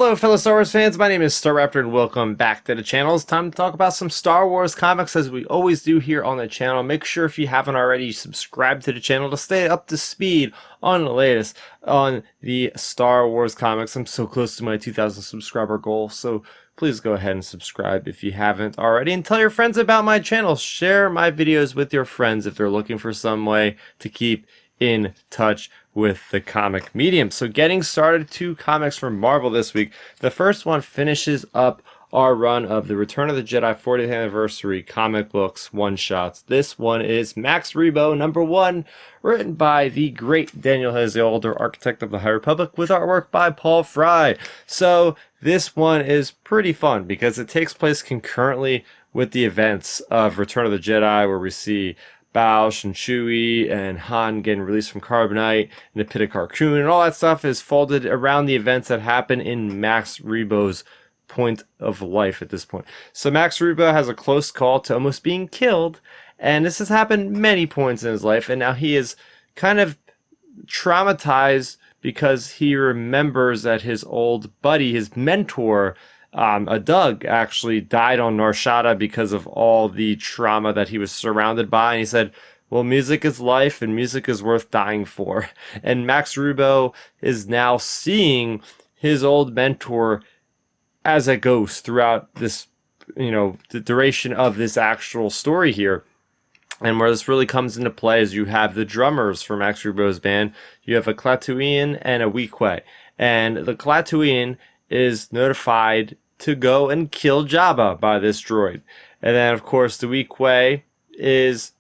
Hello fellow Star Wars fans, my name is Starrapter and welcome back to the channel. It's time to talk about some Star Wars comics as we always do here on the channel. Make sure if you haven't already, subscribe to the channel to stay up to speed on the latest on the Star Wars comics. I'm so close to my 2,000 subscriber goal, so please go ahead and subscribe if you haven't already, and tell your friends about my channel. Share my videos with your friends if they're looking for some way to keep in touch with the comic medium. So getting started, 2 comics from Marvel this week. The first one finishes up our run of the Return of the Jedi 40th anniversary comic books one-shots. This one is Max Rebo #1, written by the great Daniel Older, architect of the High Republic, with artwork by Paul Fry. So this one is pretty fun because it takes place concurrently with the events of Return of the Jedi, where we see Bausch and Chewie and Han getting released from Carbonite and the Pit of Carkoon, and all that stuff is folded around the events that happen in Max Rebo's point of life at this point. So Max Rebo has a close call to almost being killed, and this has happened many points in his life, and now he is kind of traumatized because he remembers that his old buddy, his mentor, Doug, actually died on Nar Shaddaa because of all the trauma that he was surrounded by. And he said, well, music is life and music is worth dying for. And Max Rebo is now seeing his old mentor as a ghost throughout this, the duration of this actual story here. And where this really comes into play is you have the drummers for Max Rebo's band. You have a Klatooinian and a Weequay. And the Klatooinian is notified to go and kill Jabba by this droid. And then, of course, the Weequay is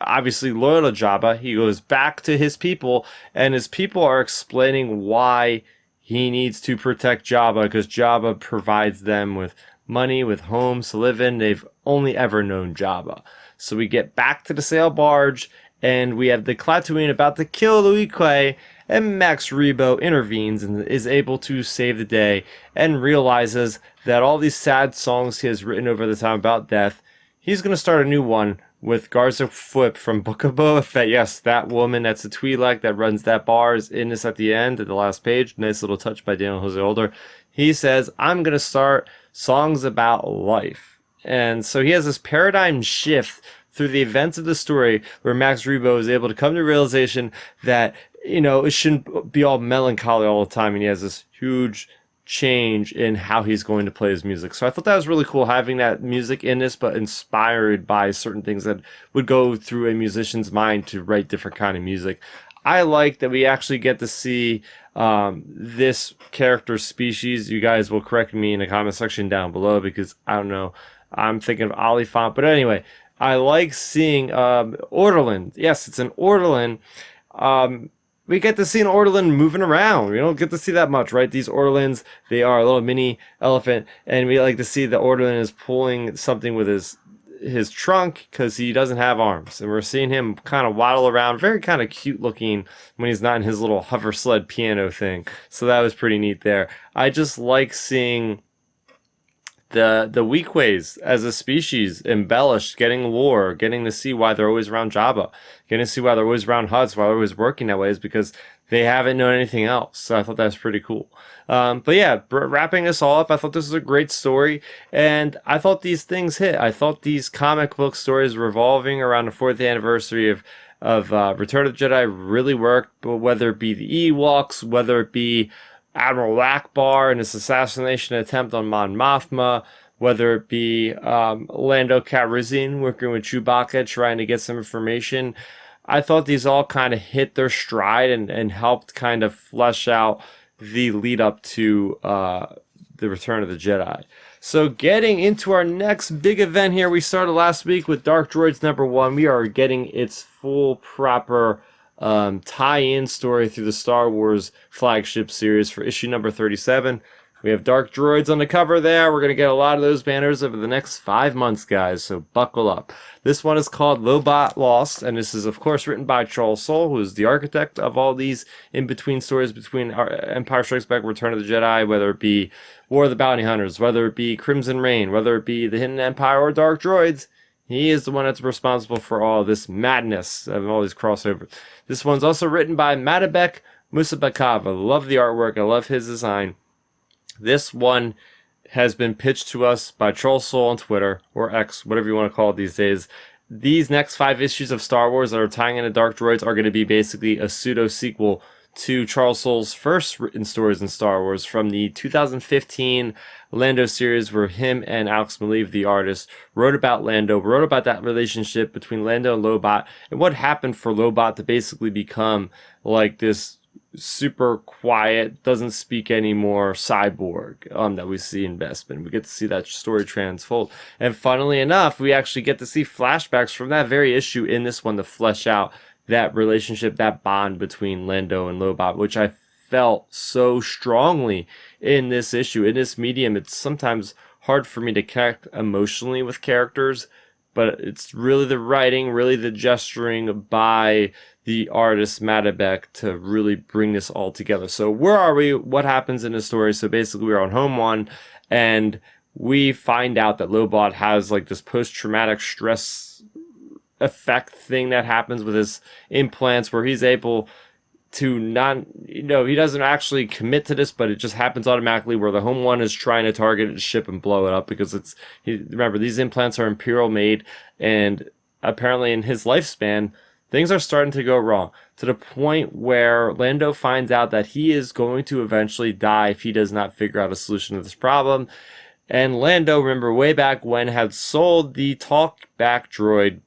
obviously loyal to Jabba. He goes back to his people, and his people are explaining why he needs to protect Jabba, because Jabba provides them with money, with homes to live in. They've only ever known Jabba. So we get back to the sail barge, and we have the Klatooinian about to kill the Weequay, and Max Rebo intervenes and is able to save the day and realizes that all these sad songs he has written over the time about death, he's going to start a new one with Garza Fwip from Book of Boba Fett. Yes, that woman, that's a Twi'lek that runs that bar, is in this at the end, at the last page. Nice little touch by Daniel Older. He says, I'm going to start songs about life. And so he has this paradigm shift through the events of the story where Max Rebo is able to come to the realization that, it shouldn't be all melancholy all the time, and he has this huge change in how he's going to play his music. So I thought that was really cool, having that music in this, but inspired by certain things that would go through a musician's mind to write different kind of music. I like that we actually get to see this character species. You guys will correct me in the comment section down below, because I don't know, I'm thinking of Oliphant, but anyway, I like seeing Ortolan. Yes, it's an Ortolan. We get to see an Ortolan moving around. We don't get to see that much, right? These Ortolans, they are a little mini elephant, and we like to see the Ortolan is pulling something with his trunk because he doesn't have arms. And we're seeing him kind of waddle around, very kind of cute looking when he's not in his little hover sled piano thing. So that was pretty neat there. I just like seeing the Weequays as a species embellished, getting lore, getting to see why they're always around Jabba, getting to see why they're always around Hutts, why they're always working that way, is because they haven't known anything else. So I thought that was pretty cool. But yeah, wrapping this all up, I thought this was a great story, and I thought these things hit. I thought these comic book stories revolving around the 4th anniversary of Return of the Jedi really worked, but whether it be the Ewoks, whether it be Admiral Akbar and his assassination attempt on Mon Mothma, whether it be Lando Calrissian working with Chewbacca trying to get some information, I thought these all kind of hit their stride and helped kind of flesh out the lead up to the Return of the Jedi. So getting into our next big event here, we started last week with Dark Droids #1. We are getting its full proper tie-in story through the Star Wars flagship series for issue number 37. We have Dark Droids on the cover there. We're going to get a lot of those banners over the next 5 months, guys, so buckle up. This one is called Lobot Lost, and this is, of course, written by Charles Soule, who is the architect of all these in-between stories between Empire Strikes Back, Return of the Jedi, whether it be War of the Bounty Hunters, whether it be Crimson Reign, whether it be The Hidden Empire or Dark Droids. He is the one that's responsible for all this madness and all these crossovers. This one's also written by Madabek Musabakov. I love the artwork. I love his design. This one has been pitched to us by Troll Soul on Twitter, or X, whatever you want to call it these days. These next 5 issues of Star Wars that are tying into Dark Droids are going to be basically a pseudo-sequel to Charles Soule's first written stories in Star Wars from the 2015 Lando series, where him and Alex Maleev, the artist, wrote about Lando, wrote about that relationship between Lando and Lobot, and what happened for Lobot to basically become like this super quiet, doesn't speak anymore cyborg that we see in Bespin. We get to see that story transfold. And funnily enough, we actually get to see flashbacks from that very issue in this one to flesh out that relationship, that bond between Lando and Lobot, which I felt so strongly in this issue. In this medium, it's sometimes hard for me to connect emotionally with characters, but it's really the writing, really the gesturing by the artist Madabek to really bring this all together. So where are we? What happens in the story? So basically we're on Home One, and we find out that Lobot has like this post-traumatic stress effect thing that happens with his implants, where he's able to not, he doesn't actually commit to this, but it just happens automatically, where the Home One is trying to target his ship and blow it up, because remember, these implants are Imperial made, and apparently in his lifespan, things are starting to go wrong, to the point where Lando finds out that he is going to eventually die if he does not figure out a solution to this problem. And Lando, remember, way back when, had sold the talk-back droid,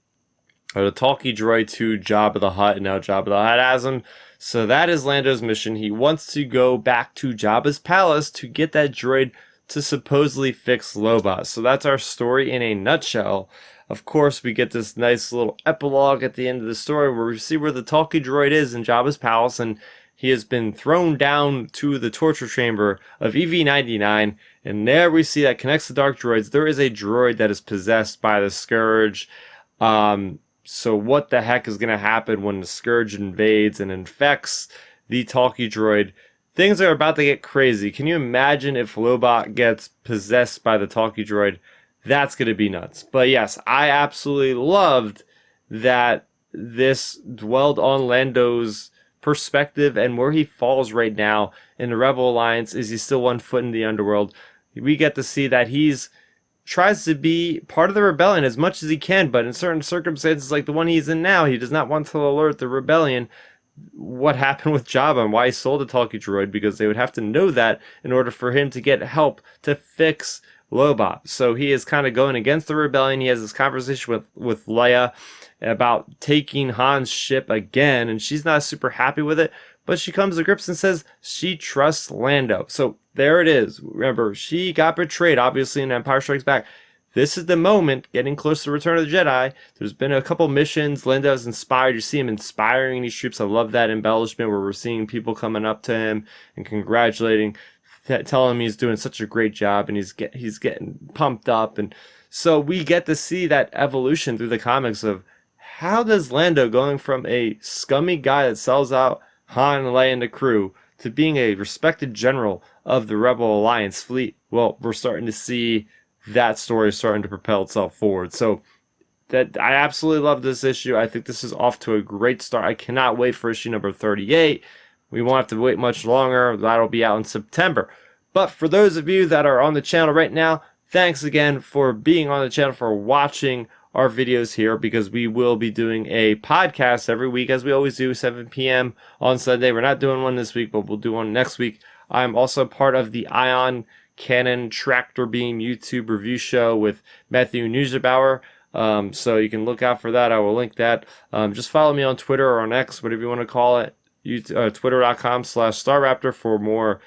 or the talkie droid, to Jabba the Hutt, and now Jabba the Hutt has him. So that is Lando's mission. He wants to go back to Jabba's palace to get that droid to supposedly fix Lobot. So that's our story in a nutshell. Of course, we get this nice little epilogue at the end of the story where we see where the talkie droid is in Jabba's palace, and he has been thrown down to the torture chamber of EV-99, and there we see that connects the Dark Droids. There is a droid that is possessed by the Scourge. So what the heck is going to happen when the Scourge invades and infects the talkie droid? Things are about to get crazy. Can you imagine if Lobot gets possessed by the talkie droid? That's going to be nuts. But yes, I absolutely loved that this dwelled on Lando's perspective and where he falls right now in the Rebel Alliance. Is he still one foot in the underworld? We get to see that he's tries to be part of the rebellion as much as he can, but in certain circumstances like the one he's in now, he does not want to alert the rebellion what happened with Jabba and why he sold the talkie droid, because they would have to know that in order for him to get help to fix Lobot. So he is kind of going against the rebellion. He has this conversation with Leia about taking Han's ship again, and she's not super happy with it, but she comes to grips and says she trusts Lando. So there it is. Remember, she got betrayed, obviously, in Empire Strikes Back. This is the moment, getting close to Return of the Jedi. There's been a couple missions. Lando's inspired. You see him inspiring these troops. I love that embellishment where we're seeing people coming up to him and congratulating, telling him he's doing such a great job, and he's getting pumped up. And so we get to see that evolution through the comics of how does Lando, going from a scummy guy that sells out Han and Leia and the crew to being a respected general of the Rebel Alliance fleet. Well, we're starting to see that story starting to propel itself forward. So that I absolutely love this issue. I think this is off to a great start. I cannot wait for issue number 38. We won't have to wait much longer. That'll be out in September. But for those of you that are on the channel right now, thanks again for being on the channel, for watching our videos here, because we will be doing a podcast every week, as we always do, 7 p.m. on Sunday. We're not doing one this week, but we'll do one next week. I'm also part of the Ion Cannon Tractor Beam YouTube review show with Matthew Neugebauer. So you can look out for that. I will link that. Just follow me on Twitter or on X, whatever you want to call it. Twitter.com/Starrapter for more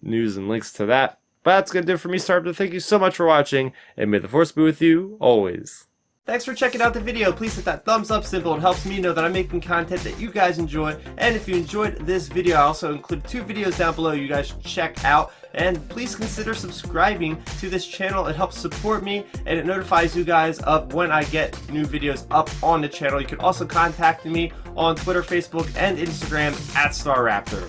news and links to that. But that's going to do it for me, Starrapter. Thank you so much for watching, and may the Force be with you always. Thanks for checking out the video. Please hit that thumbs up symbol. It helps me know that I'm making content that you guys enjoy. And if you enjoyed this video, I also include 2 videos down below you guys should check out. And please consider subscribing to this channel. It helps support me, and it notifies you guys of when I get new videos up on the channel. You can also contact me on Twitter, Facebook, and Instagram @Starrapter.